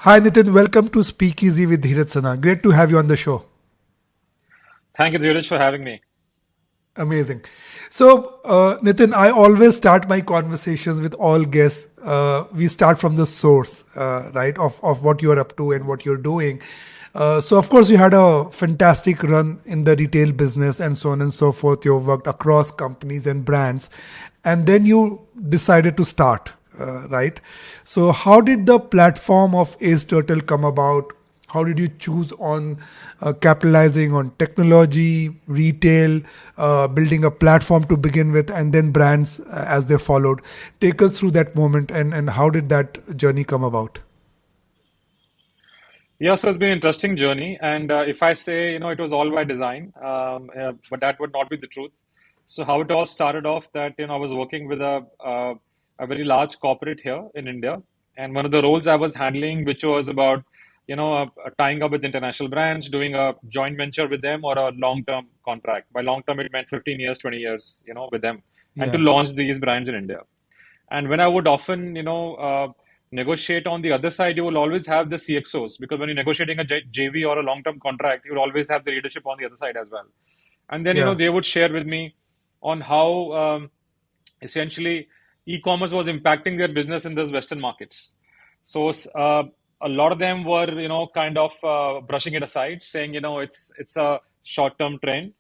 Hi Nitin, welcome to Speakeasy with Dheeraj Sinha. Great to have you on the show. Thank you, Dheeraj, for having me. Amazing. So, Nitin, I always start my conversations with all guests. We start from the source, right, of what you're up to and what you're doing. So, of course, you had a fantastic run in the retail business and so on and so forth. You worked across companies and brands. And then you decided to start, right? So, how did the platform of Ace Turtle come about? How did you choose on capitalizing on technology, retail, building a platform to begin with, and then brands as they followed? Take us through that moment and how did that journey come about? Yeah, so it's been an interesting journey. And if I say, it was all by design, but that would not be the truth. So how it all started off that, I was working with a very large corporate here in India. And one of the roles I was handling, which was about, tying up with international brands, doing a joint venture with them or a long-term contract. By long-term, it meant 15 years, 20 years, with them, and to Yeah. launch these brands in India. And when I would often, negotiate on the other side, you will always have the CXOs because when you're negotiating a JV or a long-term contract, you'll always have the leadership on the other side as well. And then, Yeah. they would share with me on how essentially e-commerce was impacting their business in those Western markets. So a lot of them were, kind of brushing it aside, saying, it's a short-term trend.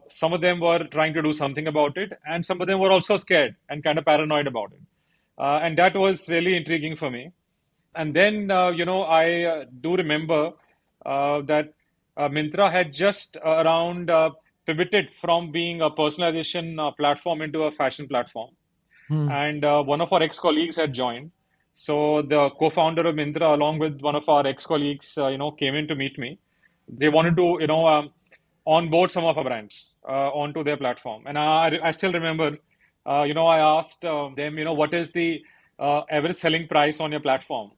Some of them were trying to do something about it, and some of them were also scared and kind of paranoid about it. And that was really intriguing for me. And then, I do remember that Myntra had just around pivoted from being a personalization platform into a fashion platform. Hmm. And one of our ex-colleagues had joined. So the co-founder of Myntra, along with one of our ex-colleagues, came in to meet me. They wanted to, onboard some of our brands onto their platform. And I still remember, I asked them, what is the average selling price on your platform?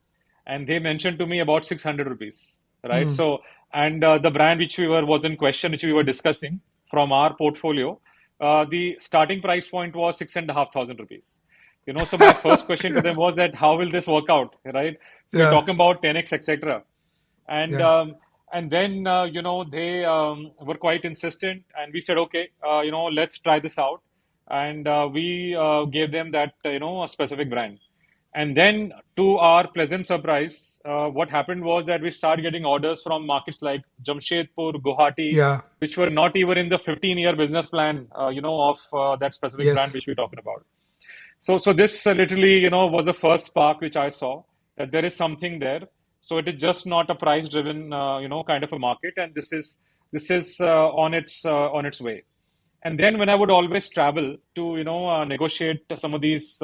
And they mentioned to me about 600 rupees, right? Hmm. So, and the brand which was in question, which we were discussing from our portfolio, the starting price point was 6,500 rupees. So my first question to them was that how will this work out, right? So you're Yeah. talking about 10x, etc. And Yeah. then they were quite insistent, and we said, okay, let's try this out, and we gave them that a specific brand. And then, to our pleasant surprise, what happened was that we started getting orders from markets like Jamshedpur, Guwahati, Yeah. which were not even in the 15-year business plan, of that specific brand Yes. which we're talking about. So this literally, was the first spark which I saw that there is something there. So it is just not a price-driven, kind of a market, and this is on its way. And then when I would always travel to, negotiate some of these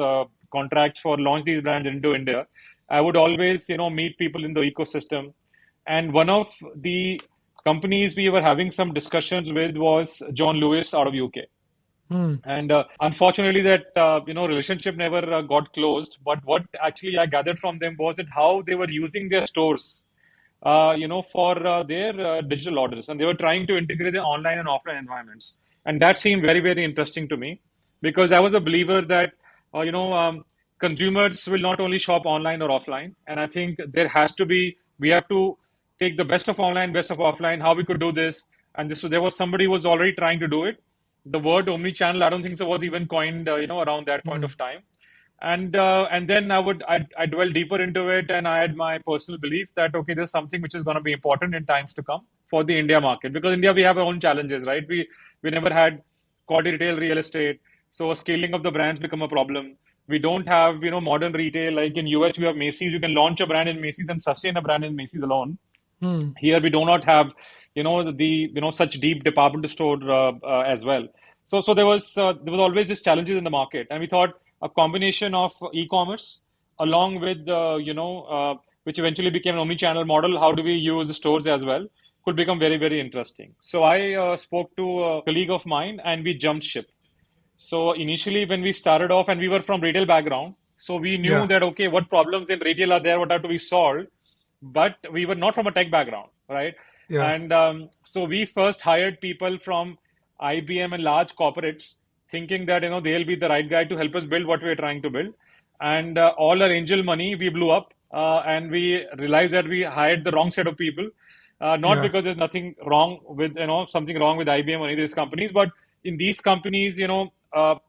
contracts for launch these brands into India, I would always, meet people in the ecosystem. And one of the companies we were having some discussions with was John Lewis out of UK. Hmm. And unfortunately, that relationship never got closed. But what actually I gathered from them was that how they were using their stores, for their digital orders, and they were trying to integrate the online and offline environments. And that seemed very, very interesting to me because I was a believer that consumers will not only shop online or offline, and I think we have to take the best of online, best of offline. How we could do this, and there was somebody who was already trying to do it. The word omni-channel, I don't think so was even coined, around that point Hmm. of time. And then I dwell deeper into it, and I had my personal belief that okay, there's something which is going to be important in times to come for the India market, because India, we have our own challenges, right? We never had quality retail real estate, so scaling of the brands become a problem. We don't have modern retail like in US. We have Macy's. You can launch a brand in Macy's and sustain a brand in Macy's alone. Hmm. Here we do not have such deep department store as well. So there was always these challenges in the market, and we thought a combination of e-commerce along with which eventually became an omni-channel model. How do we use stores as well? Could become very, very interesting. So I spoke to a colleague of mine, and we jumped ship. So initially, when we started off, and we were from retail background, so we knew Yeah. that okay, what problems in retail are there, what have to be solved, but we were not from a tech background, right? Yeah. And so we first hired people from IBM and large corporates thinking that they'll be the right guy to help us build what we're trying to build. And all our angel money we blew up, and we realized that we hired the wrong set of people. Not Yeah. because there's nothing wrong with something wrong with IBM or any of these companies, but in these companies,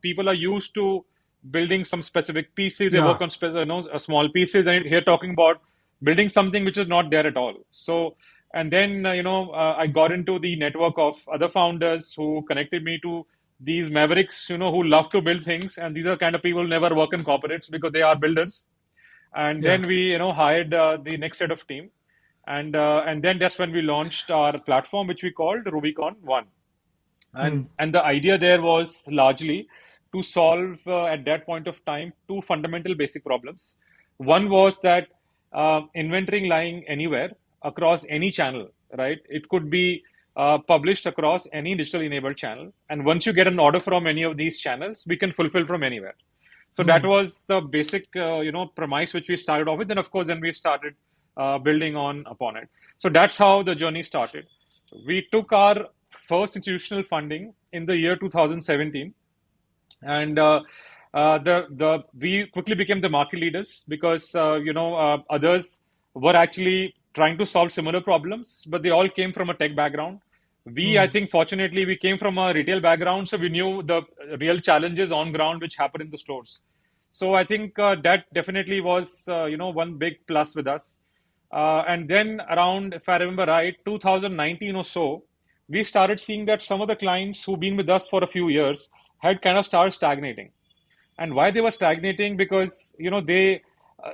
people are used to building some specific pieces. They Yeah. work on small pieces, and here talking about building something which is not there at all. So, and then I got into the network of other founders who connected me to these mavericks, who love to build things, and these are kind of people who never work in corporates because they are builders. And Yeah. then we hired the next set of team, and then that's when we launched our platform, which we called Rubicon One. Hmm. And the idea there was largely to solve at that point of time two fundamental basic problems. One was that inventory lying anywhere across any channel, right? It could be published across any digital enabled channel, and once you get an order from any of these channels, we can fulfill from anywhere. So that Hmm. was the basic premise which we started off with. And of course then we started building on upon it. So that's how the journey started. We took our first institutional funding in the year 2017, and the we quickly became the market leaders because others were actually trying to solve similar problems, but they all came from a tech background. We, I Hmm. think, fortunately, we came from a retail background, so we knew the real challenges on ground which happen in the stores. So I think that definitely was one big plus with us. And then around, if I remember right, 2019 or so, we started seeing that some of the clients who've been with us for a few years had kind of started stagnating. And why they were stagnating? Because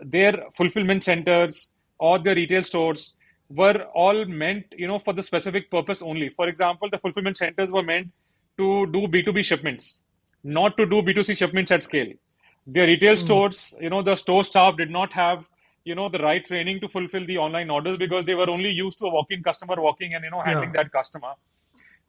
their fulfillment centers or their retail stores were all meant for the specific purpose only. For example, the fulfillment centers were meant to do B2B shipments, not to do B2C shipments at scale. Their retail Hmm. stores, the store staff did not have the right training to fulfill the online orders because they were only used to a walk-in customer walking and handling Yeah. that customer.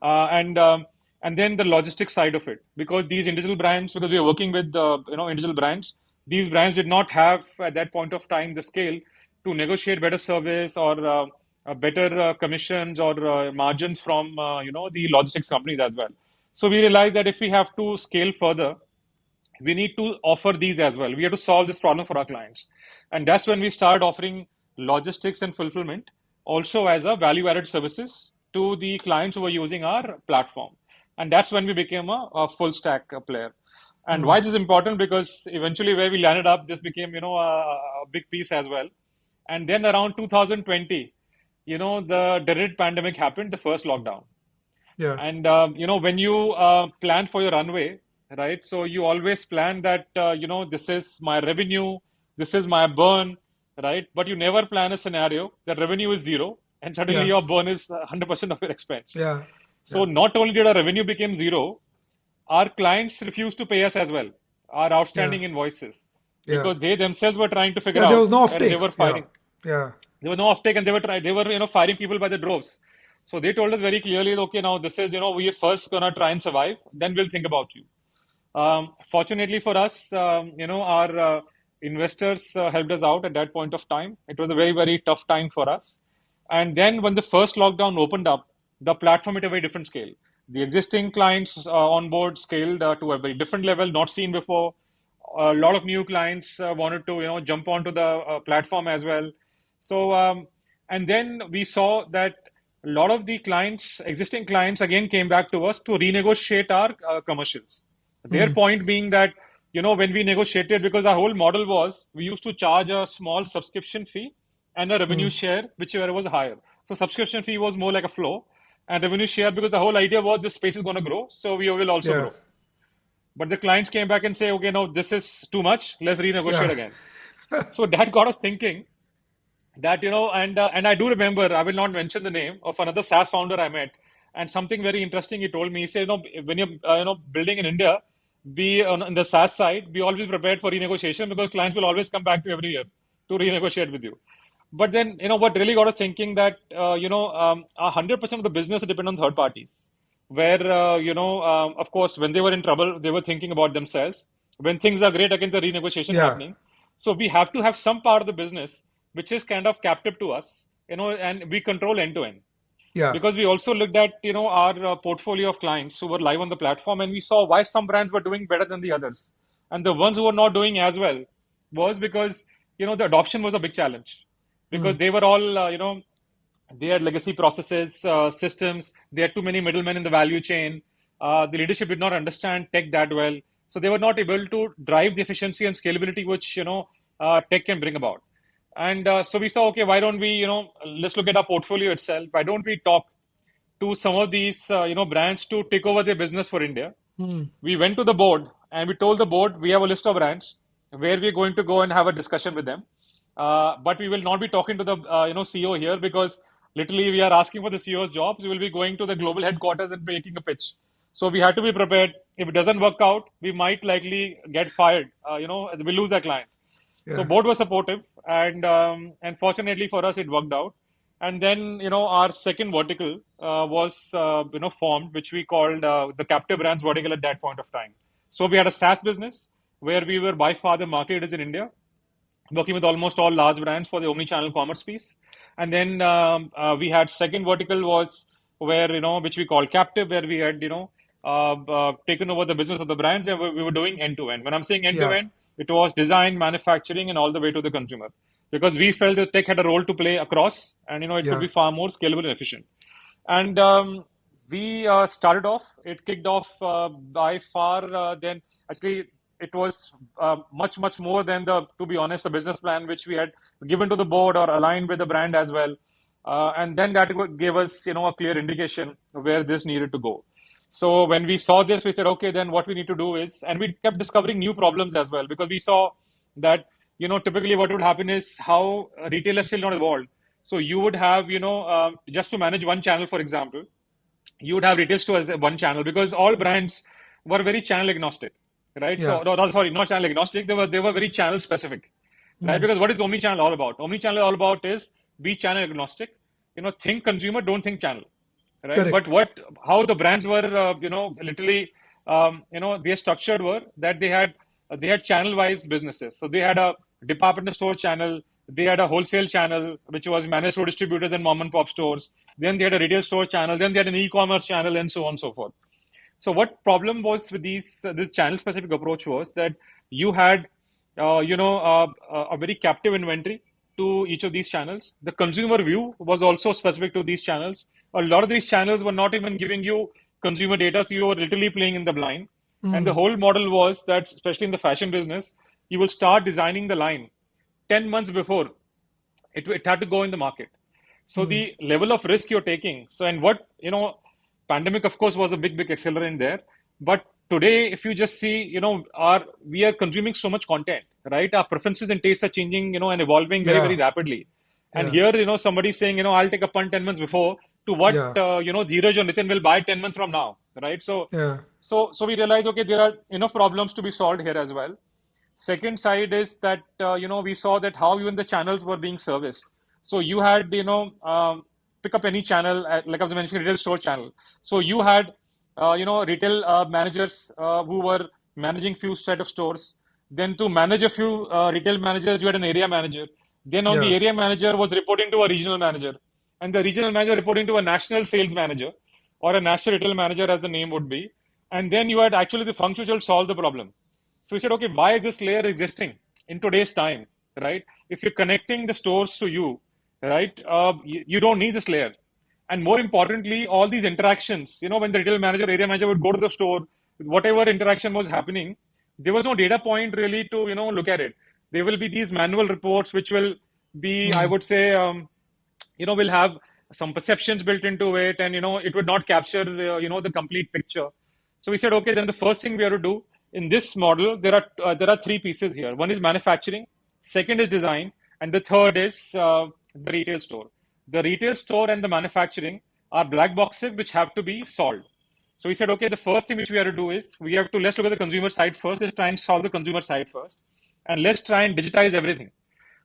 And then the logistics side of it, because these individual brands, because we are working with individual brands, these brands did not have at that point of time the scale to negotiate better service or better commissions or margins from the logistics companies as well. So we realized that if we have to scale further, we need to offer these as well. We have to solve this problem for our clients. And that's when we started offering logistics and fulfillment also as a value added services to the clients who are using our platform. And that's when we became a full stack player. And Hmm. why this is important? Because eventually where we landed up, this became, a big piece as well. And then around 2020, the dreaded pandemic happened, the first lockdown. Yeah. And when you plan for your runway, right? So you always plan that this is my revenue, this is my burn, right? But you never plan a scenario that revenue is zero and suddenly Yeah. your burn is 100% of your expense. Yeah. So Yeah. not only did our revenue become zero, our clients refused to pay us as well, our Yeah. outstanding invoices, Yeah. because they themselves were trying to figure Yeah. There out, was no off and they were takes. Yeah. firing. Yeah. There were no offtake, and they were firing people by the droves. So they told us very clearly, okay, now this is we are first gonna try and survive, then we'll think about you. Fortunately for us, our investors helped us out at that point of time. It was a very, very tough time for us. And then when the first lockdown opened up, the platform at a very different scale. The existing clients on board scaled to a very different level, not seen before. A lot of new clients wanted to, jump onto the platform as well. So, and then we saw that a lot of the clients, existing clients, again came back to us to renegotiate our commercials. Their Hmm. point being that, when we negotiated, because our whole model was we used to charge a small subscription fee and a Hmm. revenue share, whichever was higher. So subscription fee was more like a flow, and revenue share because the whole idea was this space is going to grow, so we will also Yeah. grow. But the clients came back and say, okay, no, this is too much. Let's renegotiate Yeah. again. So that got us thinking that and I do remember, I will not mention the name of another SaaS founder I met, and something very interesting he told me. He said, when you're building in India, be on the SaaS side, be always prepared for renegotiation because clients will always come back to you every year to renegotiate with you. But then what really got us thinking that 100% of the business depend on third parties, where of course when they were in trouble they were thinking about themselves. When things are great, again the renegotiation Yeah. happening. So we have to have some part of the business which is kind of captive to us, and we control end to end. Yeah. because we also looked at our portfolio of clients who were live on the platform, and we saw why some brands were doing better than the others, and the ones who were not doing as well was because the adoption was a big challenge, because they were all they had legacy processes, systems. They had too many middlemen in the value chain. The leadership did not understand tech that well, so they were not able to drive the efficiency and scalability which tech can bring about. And so we saw, okay, why don't we, let's look at our portfolio itself. Why don't we talk to some of these, brands to take over their business for India? We went to the board and we told the board we have a list of brands where we're going to go and have a discussion with them. But we will not be talking to the CEO here, because literally we are asking for the CEO's jobs. We will be going to the global headquarters and making a pitch. So we had to be prepared. If it doesn't work out, we might likely get fired. We lose our client. So board was supportive, and fortunately for us, it worked out. And then our second vertical was formed, which we called the captive brands vertical at that point of time. So we had a SaaS business where we were by far the market leaders in India, working with almost all large brands for the omni-channel commerce piece. And then we had second vertical was where which we call captive, where we had taken over the business of the brands, and we were doing end to end. When I'm saying end to end, it was design, manufacturing, and all the way to the consumer, because we felt that tech had a role to play across, and it could be far more scalable and efficient. And we started off. It kicked off by far. Then actually, it was much more than to be honest, the business plan which we had given to the board or aligned with the brand as well. And then that gave us, a clear indication of where this needed to go. So when we saw this, we said, okay, then what we need to do is, and we kept discovering new problems as well, because we saw that, typically what would happen is how retail has still not evolved. So you would have, just to manage one channel, for example, you would have retail stores as one channel, because all brands were very channel agnostic, right? So, sorry, not channel agnostic. They were very channel specific, right? Because what is omni-channel all about? Omni-channel all about is be channel agnostic. Think consumer, don't think channel, right? Correct. But how the brands were, literally, their structured were that they had channel-wise businesses. So they had a department store channel, they had a wholesale channel, which was managed through distributors and mom and pop stores. Then they had a retail store channel, then they had an e-commerce channel, and so on and so forth. So what problem was with this channel-specific approach was that you had, a very captive inventory to each of these channels. The consumer view was also specific to these channels. A lot of these channels were not even giving you consumer data, so you were literally playing in the blind. And the whole model was that, especially in the fashion business, you will start designing the line 10 months before it had to go in the market. So the level of risk you're taking. So, and what, pandemic, of course, was a big accelerant there. But today, if you just see, we are consuming so much content, right? Our preferences and tastes are changing, and evolving very rapidly. And here, somebody's saying, I'll take a punt 10 months before to what, Dheeraj or Nitin will buy 10 months from now, right? So, so we realized, okay, there are enough problems to be solved here as well. Second side is that, we saw that how even the channels were being serviced. So you had, pick up any channel, like I was mentioning, retail store channel. So you had, retail managers who were managing few set of stores. Then to manage a few retail managers, you had an area manager. Then on the area manager was reporting to a regional manager. And the regional manager reporting to a national sales manager or a national retail manager, as the name would be. And then you had actually the function which will solve the problem. So we said, okay, why is this layer existing in today's time, right? If you're connecting the stores to you, right, you don't need this layer. And more importantly, all these interactions, when the retail manager, area manager would go to the store, whatever interaction was happening, there was no data point really to, look at it. There will be these manual reports, which will be, I would say, will have some perceptions built into it, and, it would not capture, the complete picture. So we said, okay, then the first thing we have to do in this model, there are three pieces here. One is manufacturing, second is design, and the third is the retail store. The retail store and the manufacturing are black boxes which have to be solved. So we said, okay, the first thing which we have to do is let's look at the consumer side first. Let's try and solve the consumer side first, and let's try and digitize everything.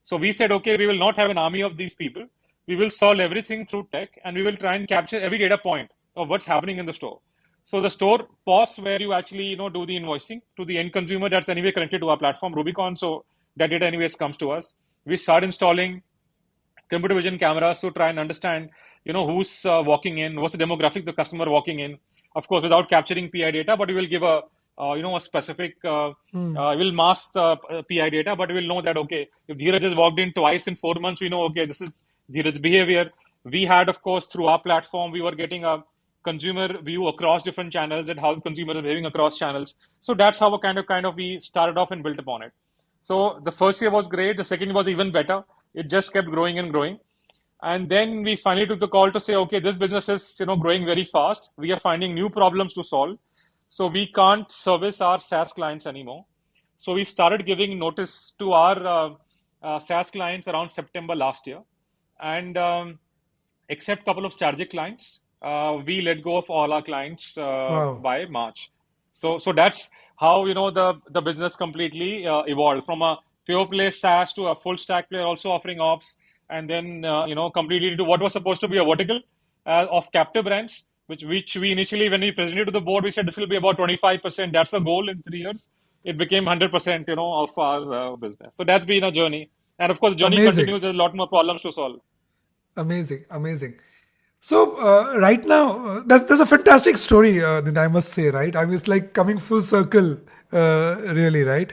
So we said, okay, we will not have an army of these people. We will solve everything through tech, and we will try and capture every data point of what's happening in the store. So the store POS, where you actually, do the invoicing to the end consumer, that's anyway connected to our platform, Rubicon. So that data anyways comes to us. We start installing computer vision cameras to try and understand who's walking in, what's the demographic of the customer walking in. Of course, without capturing PI data, but we will give a specific, we'll mask the PI data, but we'll know that, okay, if Dheeraj has walked in twice in 4 months, we know, okay, this is Dheeraj's behavior. We had, of course, through our platform, we were getting a consumer view across different channels and how consumers are behaving across channels. So that's how kind of we started off and built upon it. So the first year was great. The second was even better. It just kept growing and growing. And then we finally took the call to say, okay, this business is growing very fast. We are finding new problems to solve. So we can't service our SaaS clients anymore. So we started giving notice to our SaaS clients around September last year. And except a couple of strategic clients, we let go of all our clients Wow. by March. So that's how the business completely evolved from a pure play SaaS to a full stack player also offering ops, and then completely to what was supposed to be a vertical of captive brands, which we initially, when we presented to the board, we said this will be about 25%. That's the goal in 3 years. It became 100%, of our business. So that's been a journey, and of course, the journey Amazing. continues. There's a lot more problems to solve. Amazing. Amazing. So right now, that's a fantastic story. That I must say, right? I mean, it's like coming full circle, really, right?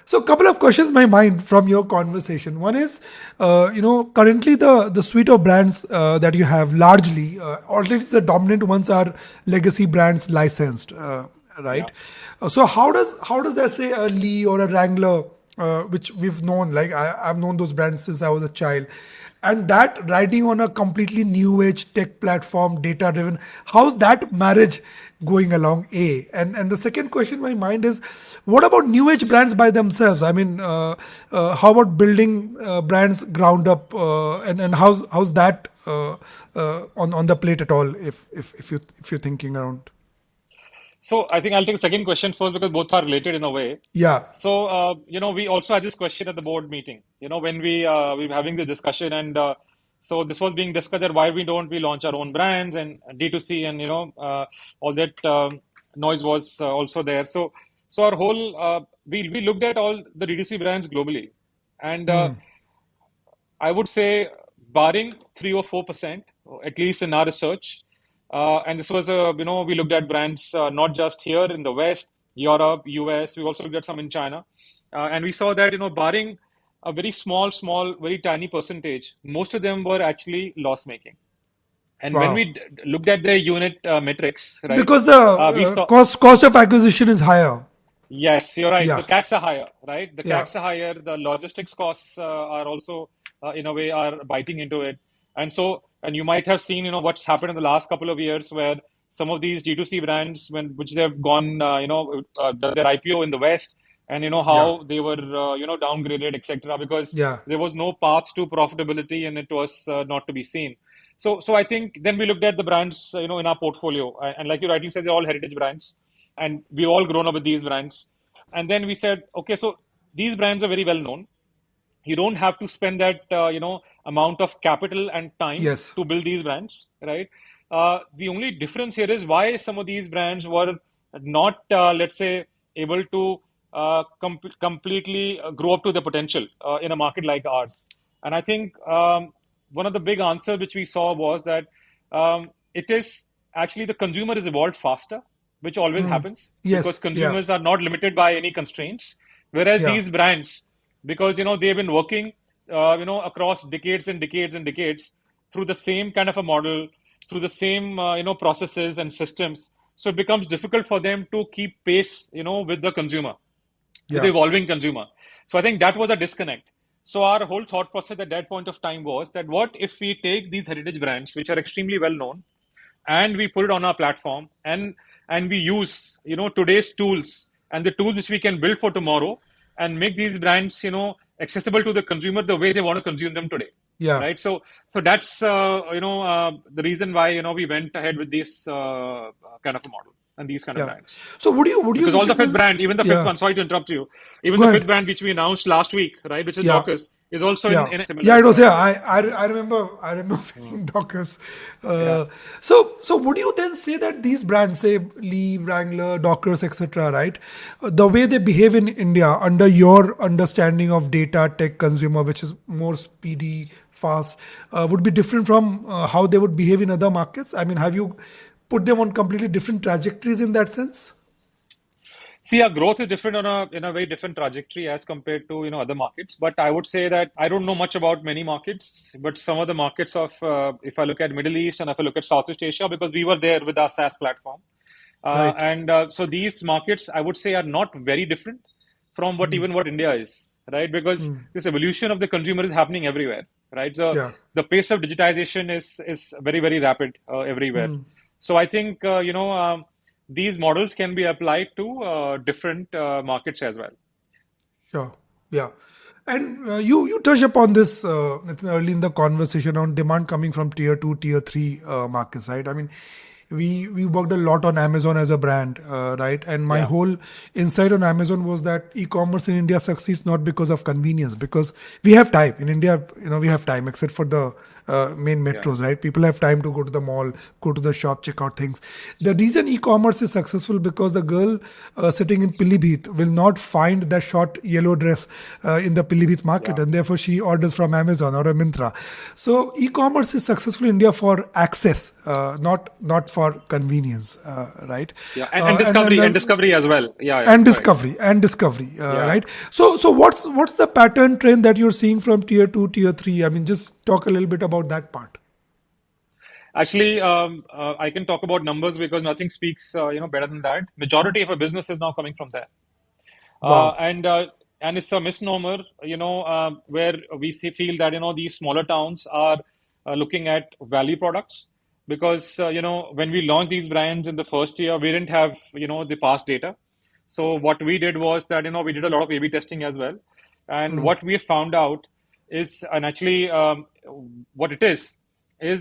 So a couple of questions in my mind from your conversation. One is, currently the suite of brands that you have largely, already the dominant ones are legacy brands licensed, Yeah. right? So how does that say a Lee or a Wrangler, which we've known, like I've known those brands since I was a child, and that riding on a completely new age tech platform, data driven, how's that marriage going along? And the second question in my mind is, what about new age brands by themselves? I mean, how about building brands ground up, and how's that on the plate at all, if you're thinking around? So I think I'll take the second question first because both are related in a way. Yeah. So we also had this question at the board meeting. When we were having this discussion, and so this was being discussed that why don't we launch our own brands and D2C, and all that noise was also there. So our whole we looked at all the D2C brands globally, and I would say, barring 3 or 4%, at least in our research, and this was we looked at brands not just here in the West, Europe, US. We also looked at some in China, and we saw that barring a very small, very tiny percentage, most of them were actually loss making. And when Wow. we looked at their unit metrics, right, Because the we saw. cost of acquisition is higher. Yes, you're right. The Yeah. CACs are higher, right? The Yeah. CACs are higher. The logistics costs are also, in a way, are biting into it. And so, and you might have seen, what's happened in the last couple of years, where some of these D2C brands, which they've gone, done their IPO in the West, and Yeah. how they were, downgraded, etc., because Yeah. there was no path to profitability, and it was not to be seen. So I think then we looked at the brands, in our portfolio, and like you rightly said, they're all heritage brands, and we've all grown up with these brands. And then we said, okay, so these brands are very well known. You don't have to spend that amount of capital and time Yes. to build these brands, right? The only difference here is why some of these brands were not, let's say, able to completely grow up to the potential in a market like ours. And I think one of the big answers which we saw was that it is actually the consumer has evolved faster, which always happens because Yes. Yeah. consumers are not limited by any constraints. Whereas Yeah. these brands, because they've been working across decades and decades and decades through the same kind of a model, through the same processes and systems, so it becomes difficult for them to keep pace with the consumer, with the Yeah. evolving consumer. So I think that was a disconnect. So our whole thought process at that point of time was that what if we take these heritage brands, which are extremely well known, and we put it on our platform, and we use today's tools and the tools which we can build for tomorrow, and make these brands accessible to the consumer the way they want to consume them today, Yeah. right? So that's the reason why we went ahead with this kind of a model and these kind of Yeah. brands. So would you Because all the Nitin fifth brand, is even the fifth yeah. one, sorry to interrupt you, even Go the fifth ahead. brand which we announced last week, right, which is Yeah. Dockers, is also Yeah, in a yeah, similar it was. Yeah, way. I remember Mm. feeling Dockers. Yeah. So would you then say that these brands, say Lee, Wrangler, Dockers, etc., right, the way they behave in India, under your understanding of data tech consumer, which is more speedy, fast, would be different from how they would behave in other markets? I mean, have you put them on completely different trajectories in that sense? See, our growth is different on a in a very different trajectory as compared to other markets. But I would say that I don't know much about many markets, but some of the markets of if I look at Middle East and if I look at Southeast Asia, because we were there with our SaaS platform, Right. and so these markets I would say are not very different from Mm, what India is, right? Because mm, this evolution of the consumer is happening everywhere, right? So yeah. the pace of digitization is very rapid everywhere. Mm. So I think these models can be applied to different markets as well. Sure. Yeah. And you touched upon this Nitin, early in the conversation on demand coming from tier two, tier three markets, right? I mean, we worked a lot on Amazon as a brand, right? And my Yeah, whole insight on Amazon was that e-commerce in India succeeds not because of convenience, because we have time in India. We have time, except for the main yeah, metros, right? People have time to go to the mall, go to the shop, check out things. The reason e-commerce is successful because the girl sitting in Pilibhit will not find that short yellow dress in the Pilibhit market, yeah, and therefore she orders from Amazon or a Mintra. So e-commerce is successful in India for access, not for convenience, right? yeah, And and as discovery as well. Yeah, correct. and discovery, Yeah. right? So what's the pattern trend that you're seeing from tier two, tier three? I mean, just talk a little bit about that part. Actually, I can talk about numbers because nothing speaks, better than that. Majority of a business is now coming from there. Uh, Wow. and uh, and it's a misnomer, where feel that these smaller towns are looking at value products because when we launched these brands in the first year, we didn't have the past data. So what we did was that we did a lot of A/B testing as well, and Mm, what we found out is, and actually what it is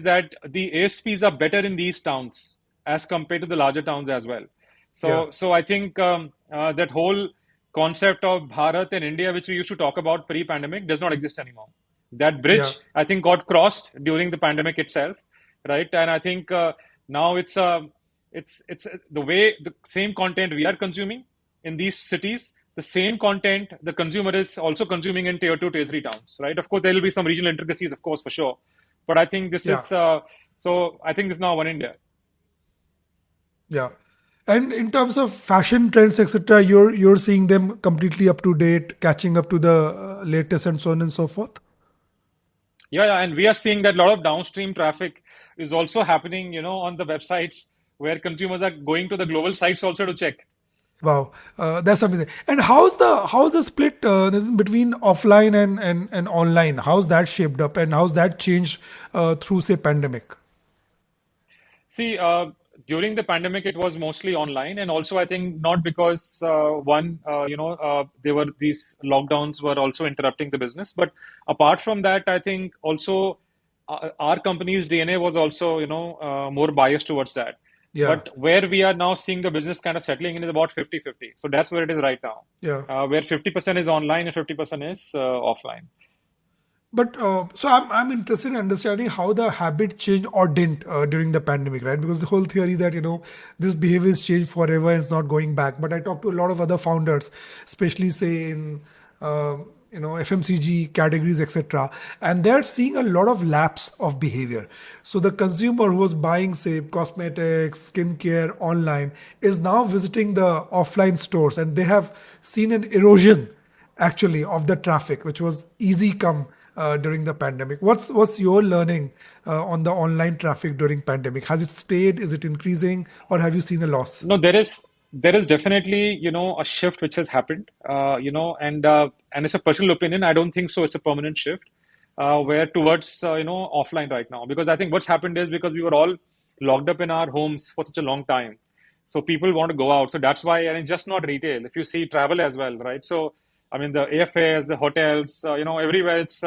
that the ASPs are better in these towns as compared to the larger towns as well. yeah. So I think that whole concept of Bharat and India, which we used to talk about pre-pandemic, does not exist anymore. That Yeah. bridge, I think, got crossed during the pandemic itself, right? And I think now it's the way the same content we are consuming in these cities, the same content the consumer is also consuming in tier two, tier three towns, right? Of course, there will be some regional intricacies, of course, for sure, but I think this Yeah. is so. I think this is now one India. Yeah. And in terms of fashion trends, etc., you're seeing them completely up to date, catching up to the latest, and so on and so forth. Yeah, and we are seeing that a lot of downstream traffic is also happening, on the websites where consumers are going to the global sites also to check. Wow, that's amazing. And how's the split Nitin, between offline and online? How's that shaped up, and how's that changed through, say, pandemic? See, during the pandemic, it was mostly online, and also I think not because there were these lockdowns were also interrupting the business, but apart from that, I think also our company's DNA was also more biased towards that. Yeah, But where we are now seeing the business kind of settling in is about 50-50. So that's where it is right now, yeah. where 50% is online and 50% is offline. But so I'm interested in understanding how the habit changed or didn't during the pandemic, right? Because the whole theory that this behavior is changed forever and it's not going back. But I talked to a lot of other founders, especially say in FMCG categories, etc., and they're seeing a lot of lapse of behavior. So the consumer who was buying, say, cosmetics, skincare online is now visiting the offline stores, and they have seen an erosion actually of the traffic, which was easy come during the pandemic. What's your learning on the online traffic during pandemic? Has it stayed? Is it increasing, or have you seen a loss? No, there is definitely a shift which has happened, and it's a personal opinion. I don't think so. It's a permanent shift, where towards offline right now, because I think what's happened is because we were all locked up in our homes for such a long time, so people want to go out. So that's why, and it's just not retail. If you see travel as well, right? So I mean the airfares, the hotels, everywhere it's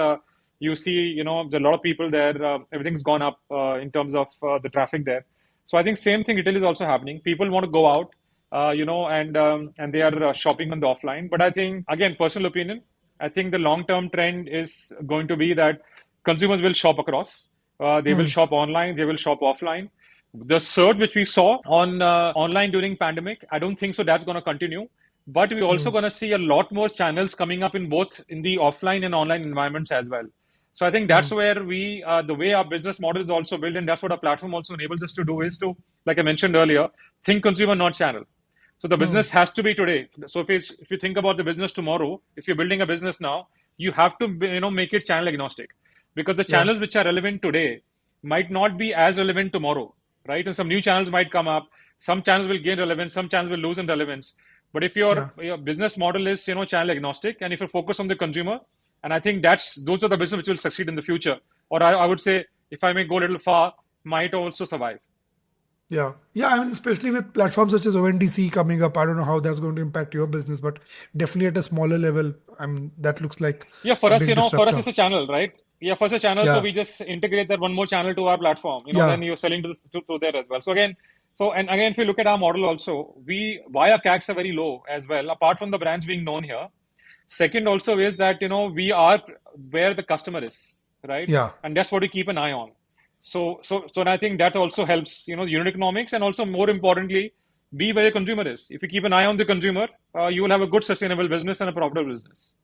you see there are a lot of people there. Everything's gone up in terms of the traffic there. So I think same thing retail is also happening. People want to go out, and they are shopping on the offline. But I think again, personal opinion. I think the long-term trend is going to be that consumers will shop across. They will shop online, they will shop offline. The surge which we saw on online during pandemic, I don't think so that's going to continue. But we're also going to see a lot more channels coming up in both in the offline and online environments as well. So I think that's where the way our business model is also built, and that's what our platform also enables us to do is to, like I mentioned earlier, think consumer, not channel. So the business has to be today. So if you think about the business tomorrow, if you're building a business now, you have to make it channel agnostic, because the Yeah. channels which are relevant today might not be as relevant tomorrow, right? And some new channels might come up. Some channels will gain relevance. Some channels will lose in relevance. But if Yeah. your business model is channel agnostic, and if you focus on the consumer, and I think those are the business which will succeed in the future. Or I would say, if I may go a little far, might also survive. Yeah. Yeah. I mean, especially with platforms such as ONDC coming up, I don't know how that's going to impact your business, but definitely at a smaller level, I mean, that looks like Yeah, a big for us disruptor. it's a channel, right? Yeah, for us a channel, so Yeah. we just integrate that one more channel to our platform. Yeah. Then you're selling to there as well. And again, if you look at our model also, why our CACs are very low as well. Apart from the brands being known here, second also is that we are where the customer is, right? Yeah. And that's what we keep an eye on. So I think that also helps, unit economics, and also more importantly, be where the consumer is. If you keep an eye on the consumer, you will have a good sustainable business and a profitable business.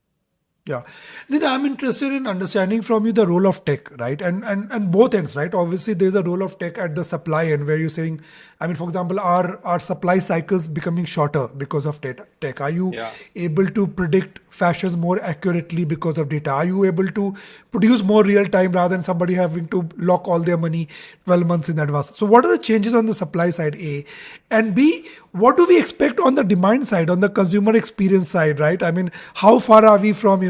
Yeah. Then I'm interested in understanding from you the role of tech, right? And both ends, right? Obviously, there's a role of tech at the supply end where you're saying, I mean, for example, our supply cycles becoming shorter because of tech. Are you Yeah. able to predict fashions more accurately because of data? Are you able to produce more real time rather than somebody having to lock all their money 12 months in advance? So what are the changes on the supply side, A? And B, what do we expect on the demand side, on the consumer experience side, right? I mean, how far are we from,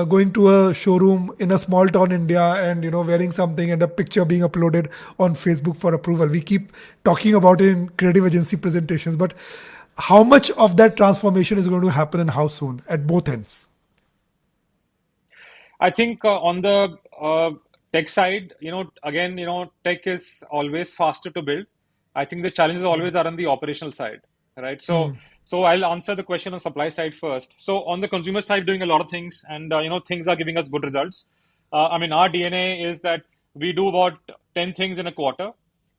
going to a showroom in a small town India and, wearing something and a picture being uploaded on Facebook for approval? We keep talking about it in creative agency presentations, but how much of that transformation is going to happen and how soon at both ends? I think on the tech side, again, tech is always faster to build. I think the challenges always are on the operational side, right? So I'll answer the question on supply side first. So on the consumer side, doing a lot of things, and things are giving us good results. I mean, our DNA is that we do about 10 things in a quarter.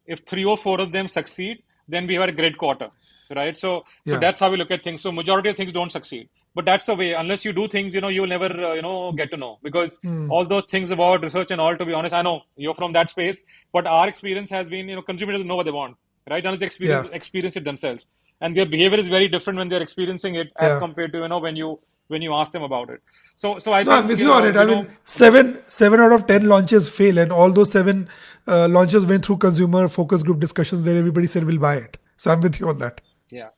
If three or four of them succeed, then we have a great quarter, right? So Yeah. that's how we look at things. So majority of things don't succeed, but that's the way. Unless you do things, you'll never get to know, because all those things about research and all, to be honest, I know you're from that space, but our experience has been, consumers doesn't know what they want, right? Unless they Yeah. experience it themselves, and their behavior is very different when they're experiencing it as Yeah. compared to when you ask them about it. So I No, I'm think with you on it. I mean, seven out of 10 launches fail, and all those seven launches went through consumer focus group discussions where everybody said we'll buy it. So I'm with you on that. Yeah,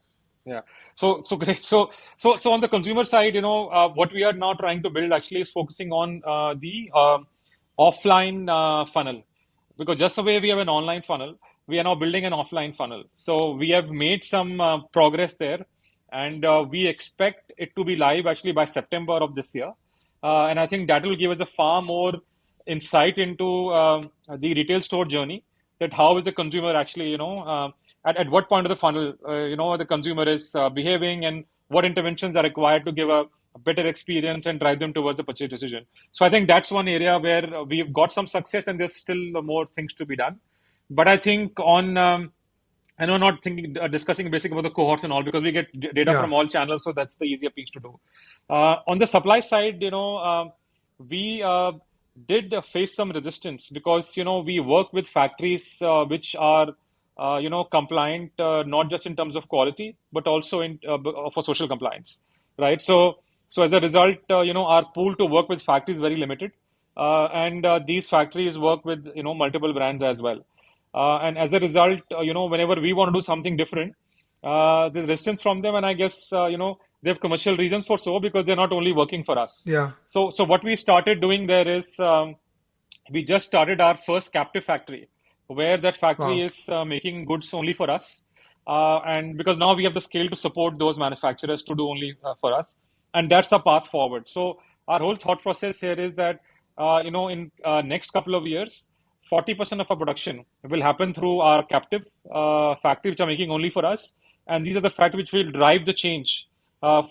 yeah. So great. So on the consumer side, what we are now trying to build actually is focusing on the offline funnel, because just the way we have an online funnel, we are now building an offline funnel. So we have made some progress there, and we expect it to be live actually by September of this year. And I think that will give us a far more insight into the retail store journey, that how is the consumer actually, at what point of the funnel, the consumer is behaving, and what interventions are required to give a better experience and drive them towards the purchase decision. So I think that's one area where we've got some success, and there's still more things to be done. But I think I know, not thinking, discussing basic about the cohorts and all, because we get data Yeah. from all channels, so that's the easier piece to do. On the supply side, we did face some resistance, because we work with factories which are compliant, not just in terms of quality, but also for social compliance, right? So as a result, our pool to work with factories is very limited, and these factories work with multiple brands as well. And as a result, whenever we want to do something different, the resistance from them, and I guess, they have commercial reasons for so, because they're not only working for us. Yeah. So what we started doing there is, we just started our first captive factory, where that factory Wow. is making goods only for us. And because now we have the scale to support those manufacturers to do only for us. And that's the path forward. So our whole thought process here is that, in next couple of years, 40% of our production will happen through our captive factory, which are making only for us. And these are the factories which will drive the change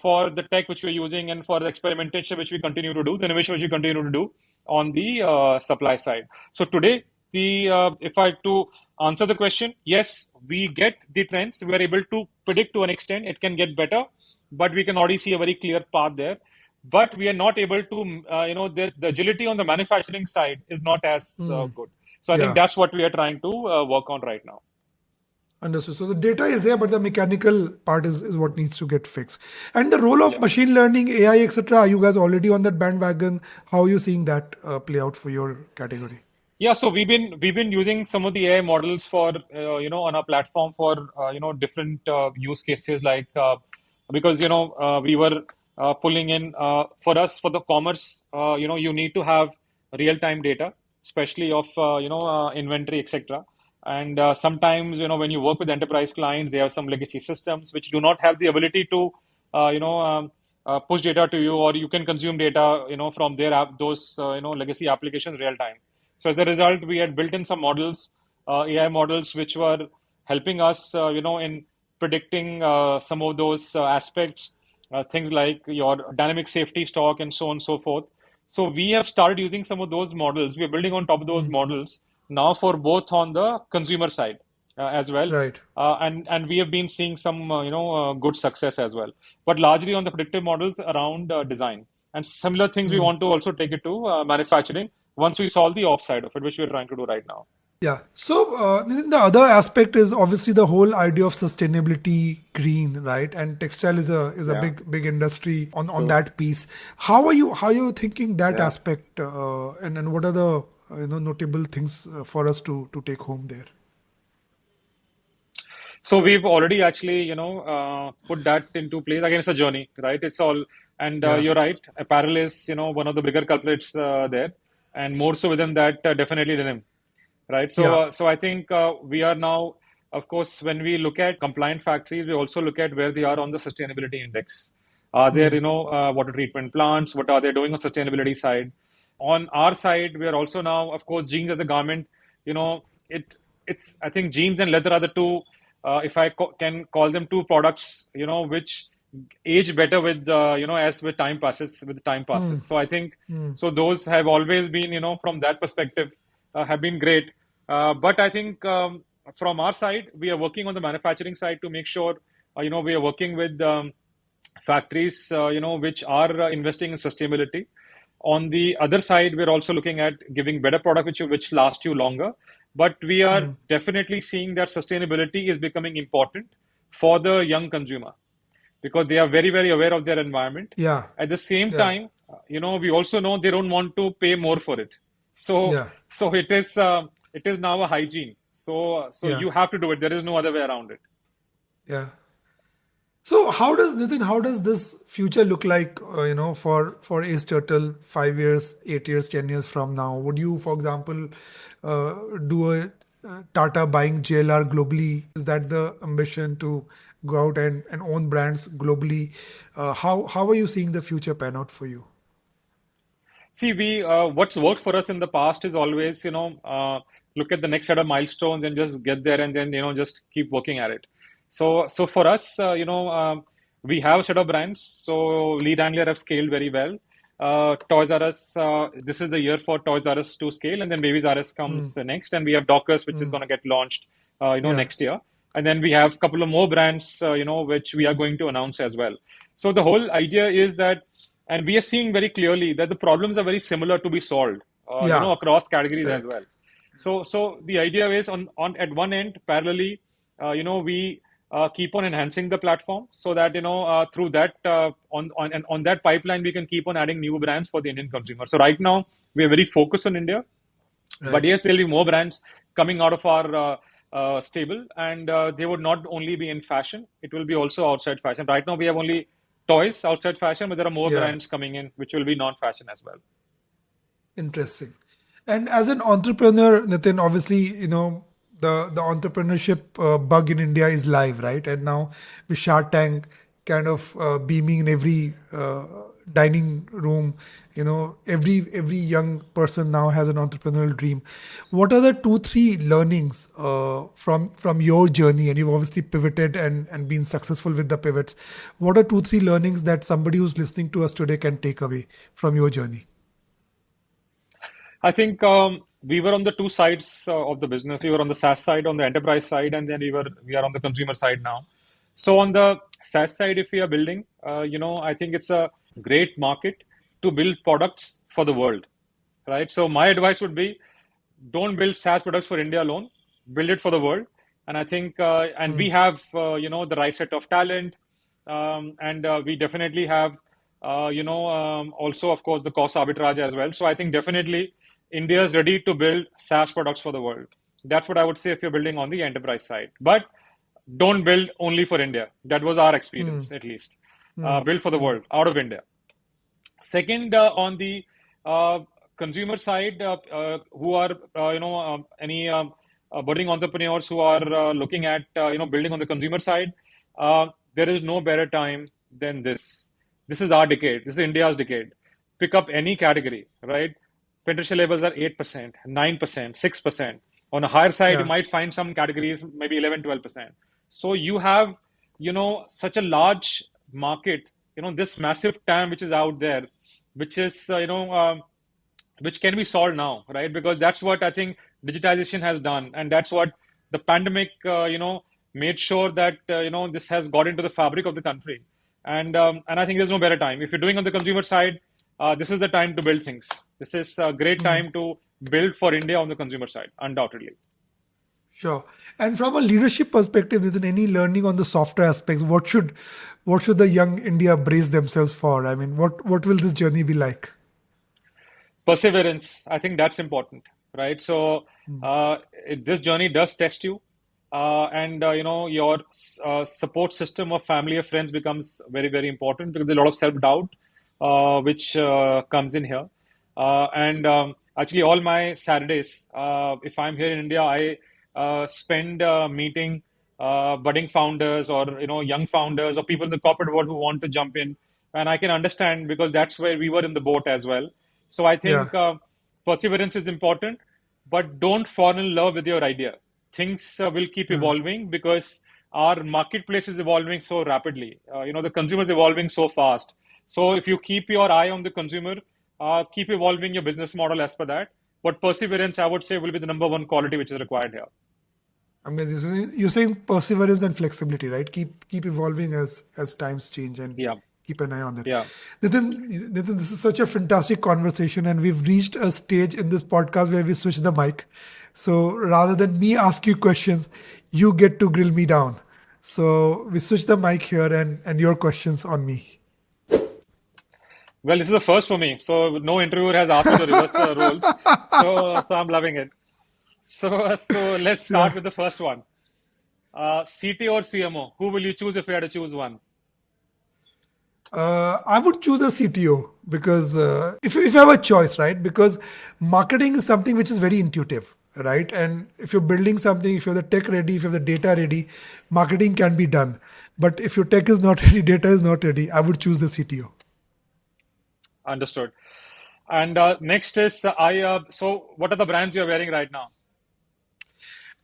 for the tech which we're using and for the experimentation which we continue to do, the innovation which we continue to do on the supply side. So today, the if I to answer the question, yes, we get the trends. We are able to predict to an extent. It can get better, but we can already see a very clear path there. But we are not able to, the agility on the manufacturing side is not as good. So I think Yeah. that's what we are trying to work on right now. Understood. So the data is there, but the mechanical part is what needs to get fixed. And the role of Yeah. machine learning, AI, etc. Are you guys already on that bandwagon? How are you seeing that play out for your category? Yeah, so we've been using some of the AI models for on our platform for different use cases like because we were pulling in for us for the commerce you need to have real time data, especially of inventory, etc. And sometimes when you work with enterprise clients, they have some legacy systems which do not have the ability to uh, you know um, push data to you, or you can consume data from their app, those legacy applications real time. So as a result, we had built in some models, AI models, which were helping us, in predicting some of those aspects, things like your dynamic safety stock and so on and so forth. So we have started using some of those models. We are building on top of those models now for both on the consumer side as well, Right. and we have been seeing some good success as well. But largely on the predictive models around design. And similar things we want to also take it to manufacturing once we solve the off side of it, which we're trying to do right now. Yeah. So Nitin, the other aspect is obviously the whole idea of sustainability, green, right? And textile is a Yeah, big industry on true. that piece. How are you thinking that Yeah. aspect, and what are the notable things for us to take home there? So we've already actually, put that into place. Again, it's a journey, right? It's all, and Yeah. you're right. Apparel is, one of the bigger culprits there, and more so within that, definitely denim, right? So, Yeah. so I think we are now, of course, when we look at compliant factories, we also look at where they are on the sustainability index. Are there, water treatment plants? What are they doing on sustainability side? On our side, we are also now, of course, jeans as a garment. You know, it's I think jeans and leather are the two, if I can call them two products, which age better with as with time passes with time passes. So I think so those have always been from that perspective have been great. But I think from our side, we are working on the manufacturing side to make sure we are working with factories which are investing in sustainability. On the other side, we're also looking at giving better product which last you longer. But we are definitely seeing that sustainability is becoming important for the young consumer because they are very, very aware of their environment. Yeah. At the same Yeah. time, we also know they don't want to pay more for it. So, Yeah. so it is now a hygiene. So Yeah. you have to do it. There is no other way around it. Yeah. So how does Nitin? How does this future look like? For Ace Turtle, 5 years, 8 years, 10 years from now, would you, for example, do a Tata buying JLR globally? Is that the ambition to go out and own brands globally? How are you seeing the future pan out for you? See, we what's worked for us in the past is always, look at the next set of milestones and just get there, and then just keep working at it. So for us, we have a set of brands. So Lee and Wrangler have scaled very well. Toys R Us, this is the year for Toys R Us to scale, and then Babies R Us comes next, and we have Dockers, which is going to get launched, Yeah. next year, and then we have a couple of more brands, which we are going to announce as well. So the whole idea is that, and we are seeing very clearly that the problems are very similar to be solved, Yeah. across categories as Correct. well. So the idea is on at one end, parallelly, we keep on enhancing the platform so that through that and on that pipeline we can keep on adding new brands for the Indian consumer. So right now we are very focused on India, but Right. yes, there'll be more brands coming out of our stable, and they would not only be in fashion; it will be also outside fashion. Right now, we have only toys outside fashion, but there are more Yeah. brands coming in which will be non-fashion as well. Interesting. And as an entrepreneur, Nitin, obviously, the entrepreneurship bug in India is live, right? And now with Shark Tank kind of beaming in every dining room. Every young person now has an entrepreneurial dream. What are the 2-3 learnings from your journey? And you've obviously pivoted and been successful with the pivots. What are 2-3 learnings that somebody who's listening to us today can take away from your journey? I think we were on the two sides of the business. We were on the SaaS side, on the enterprise side, and then we are on the consumer side now. So on the SaaS side, if we are building, I think it's a great market to build products for the world, right? So my advice would be, don't build SaaS products for India alone. Build it for the world. And I think, and we have, the right set of talent, and we definitely have, also of course the cost arbitrage as well. So I think definitely India is ready to build SaaS products for the world. That's what I would say if you're building on the enterprise side. But don't build only for India. That was our experience, at least. Build for the world out of India. Second, on the consumer side, who are any budding entrepreneurs who are looking at building on the consumer side, there is no better time than this. This is our decade. This is India's decade. Pick up any category, right? Penetration levels are 8%, 9%, 6%. On a higher side, you might find some categories maybe 11, 12%. So you have, such a large market, this massive TAM which is out there, which is, which can be solved now, right? Because that's what I think digitization has done. And that's what the pandemic, made sure that, this has got into the fabric of the country. And I think there's no better time. If you're doing on the consumer side, this is the time to build things. This is a great time to build for India on the consumer side, undoubtedly. Sure. And from a leadership perspective, is there any learning on the softer aspects? What should the young India brace themselves for? I mean, what will this journey be like? Perseverance. I think that's important, right? So this journey does test you, and your support system of family or friends becomes very, very important, because there's a lot of self-doubt which comes in here. And actually, all my Saturdays, if I'm here in India, I spend meeting budding founders, or young founders, or people in the corporate world who want to jump in, and I can understand, because that's where we were in the boat as well. So I think perseverance is important, but don't fall in love with your idea. Things will keep evolving, because our marketplace is evolving so rapidly. The consumer is evolving so fast. So if you keep your eye on the consumer, keep evolving your business model as per that. But perseverance, I would say, will be the number one quality which is required here. Amazing. So you're saying perseverance and flexibility, right? Keep evolving as times change, and keep an eye on that. Yeah. Nitin, this is such a fantastic conversation, and we've reached a stage in this podcast where we switch the mic. So rather than me ask you questions, you get to grill me down. So we switch the mic here, and your questions on me. Well, this is the first for me. So no interviewer has asked me to reverse the roles. So I'm loving it. So let's start with the first one. CTO or CMO? Who will you choose if you had to choose one? I would choose a CTO, because if you have a choice, right? Because marketing is something which is very intuitive, right? And if you're building something, if you're the tech ready, if you're the data ready, marketing can be done. But if your tech is not ready, data is not ready, I would choose the CTO. Understood. And next is, so what are the brands you're wearing right now?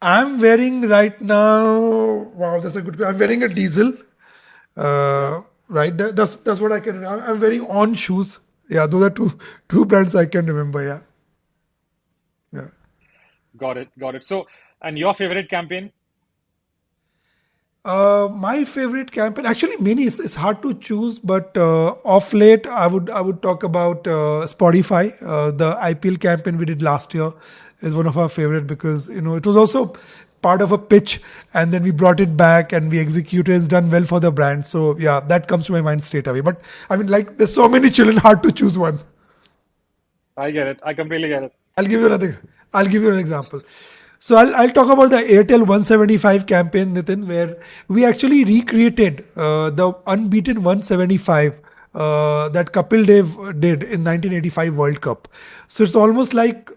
I'm wearing right now, wow, that's a good question. I'm wearing a Diesel. Right, that's what I can. I'm wearing On shoes. Yeah, those are two brands I can remember. Yeah. Got it. So, and your favorite campaign? My favorite campaign, actually many. It's hard to choose, but off late I would talk about Spotify. The IPL campaign we did last year is one of our favorite, because it was also part of a pitch, and then we brought it back and we executed. It's done well for the brand. So yeah, that comes to my mind straight away. But I mean, like, there's so many children, hard to choose one. I get it. I completely get it. I'll give you an example. So I'll talk about the Airtel 175 campaign, Nitin, where we actually recreated the unbeaten 175 that Kapil Dev did in 1985 World Cup. So it's almost like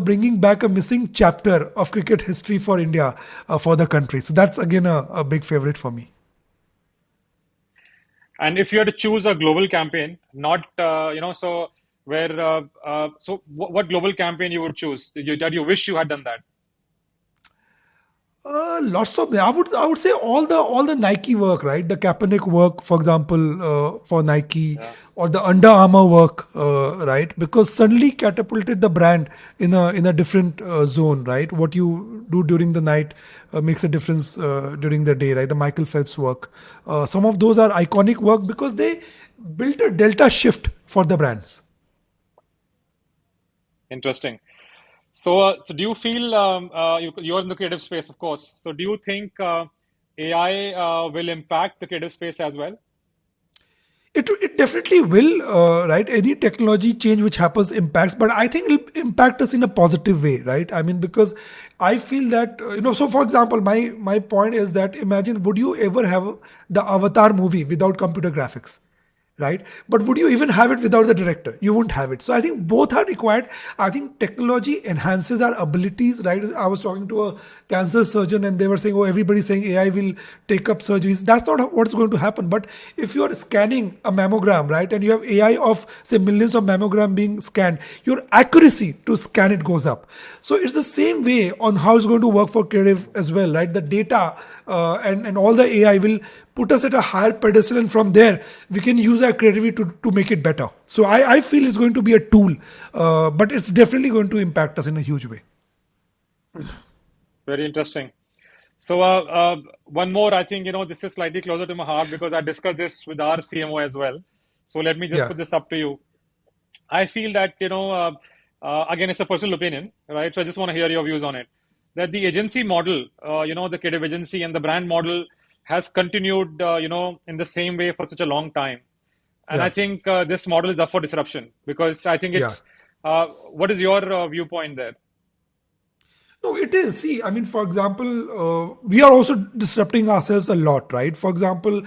bringing back a missing chapter of cricket history for India, for the country. So that's again a big favorite for me. And if you had to choose a global campaign, not so where what global campaign you would choose that you wish you had done that? Lots of them. I would say all the Nike work, right? The Kaepernick work, for example, for Nike, Yeah. or the Under Armour work, right? Because suddenly catapulted the brand in a different zone, right? What you do during the night makes a difference during the day, right? The Michael Phelps work, some of those are iconic work because they built a delta shift for the brands. Interesting. So do you feel you're in the creative space, of course. So do you think AI will impact the creative space as well? It definitely will, right? Any technology change which happens impacts, but I think it'll impact us in a positive way, right? I mean, because I feel that So for example, my point is that imagine, would you ever have the Avatar movie without computer graphics? Right? But would you even have it without the director? You wouldn't have it. So I think both are required. I think technology enhances our abilities, right? I was talking to a cancer surgeon and they were saying, oh, everybody's saying AI will take up surgeries. That's not what's going to happen. But if you're scanning a mammogram, right, and you have AI of, say, millions of mammogram being scanned, your accuracy to scan it goes up. So it's the same way on how it's going to work for creative as well, right? The data and all the AI will put us at a higher pedestal, and from there we can use our creativity to make it better. So I feel it's going to be a tool, but it's definitely going to impact us in a huge way. Very interesting. So one more, I think, this is slightly closer to my heart because I discussed this with our CMO as well. So let me just Yeah, put this up to you. I feel that, again, it's a personal opinion, right? So I just want to hear your views on it. That the agency model, the creative agency and the brand model has continued, in the same way for such a long time. And I yeah, think this model is up for disruption because I think yeah. what is your viewpoint there? No, it is. See, I mean, for example, we are also disrupting ourselves a lot, right? For example,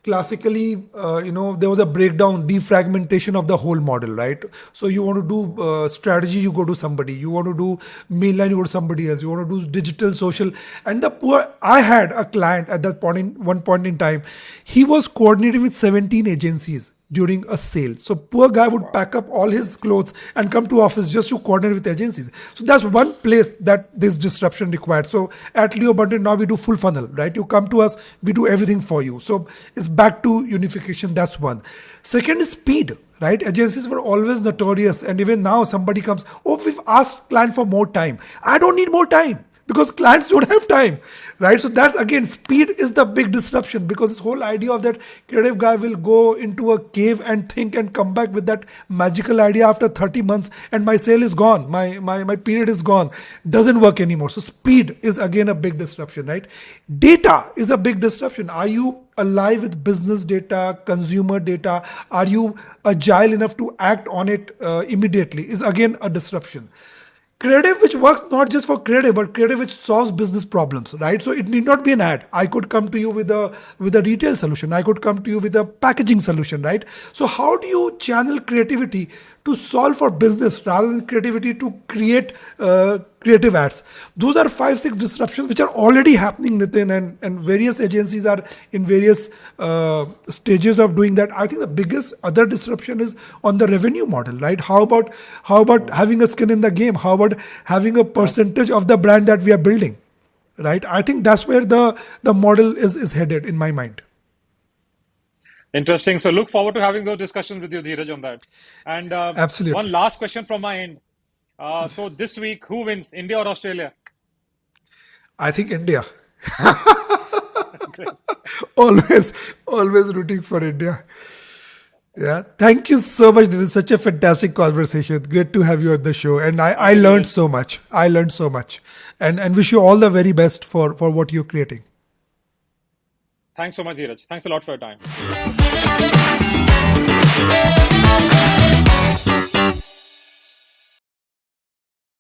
classically, there was a breakdown, defragmentation of the whole model, right? So you want to do strategy, you go to somebody. You want to do mainline, you go to somebody else. You want to do digital, social, and the poor. I had a client at that point, in one point in time, he was coordinating with 17 agencies during a sale. So poor guy would Wow. pack up all his clothes and come to office just to coordinate with agencies. So that's one place that this disruption required. So at Leo Button now we do full funnel, right? You come to us, we do everything for you. So it's back to unification. That's one. Second is speed, right? Agencies were always notorious, and even now somebody comes, oh, we've asked client for more time. I don't need more time because clients don't have time, right? So that's, again, speed is the big disruption, because this whole idea of that creative guy will go into a cave and think and come back with that magical idea after 30 months and my sale is gone, my period is gone, doesn't work anymore. So speed is again a big disruption, right? Data is a big disruption. Are you alive with business data, consumer data? Are you agile enough to act on it immediately? Is again a disruption. Creative which works not just for creative, but creative which solves business problems, right? So it need not be an ad. I could come to you with a retail solution, I could come to you with a packaging solution, right? So how do you channel creativity to solve for business rather than creativity to create creative ads? Those are 5 6 disruptions which are already happening, Nitin, and various agencies are in various stages of doing that. I think the biggest other disruption is on the revenue model, right? How about having a skin in the game? How about having a Yeah. percentage of the brand that we are building, right? I think that's where the model is headed in my mind. Interesting. So look forward to having those discussions with you, Dheeraj, on that. And one Absolutely. last question from my end. So this week, who wins, India or Australia? I think India. Great. Always rooting for India. Yeah, thank you so much. This is such a fantastic conversation. Great to have you on the show. And I Thank you, learned Dheeraj. so much. I learned so much. And wish you all the very best for what you're creating. Thanks so much, Dheeraj. Thanks a lot for your time.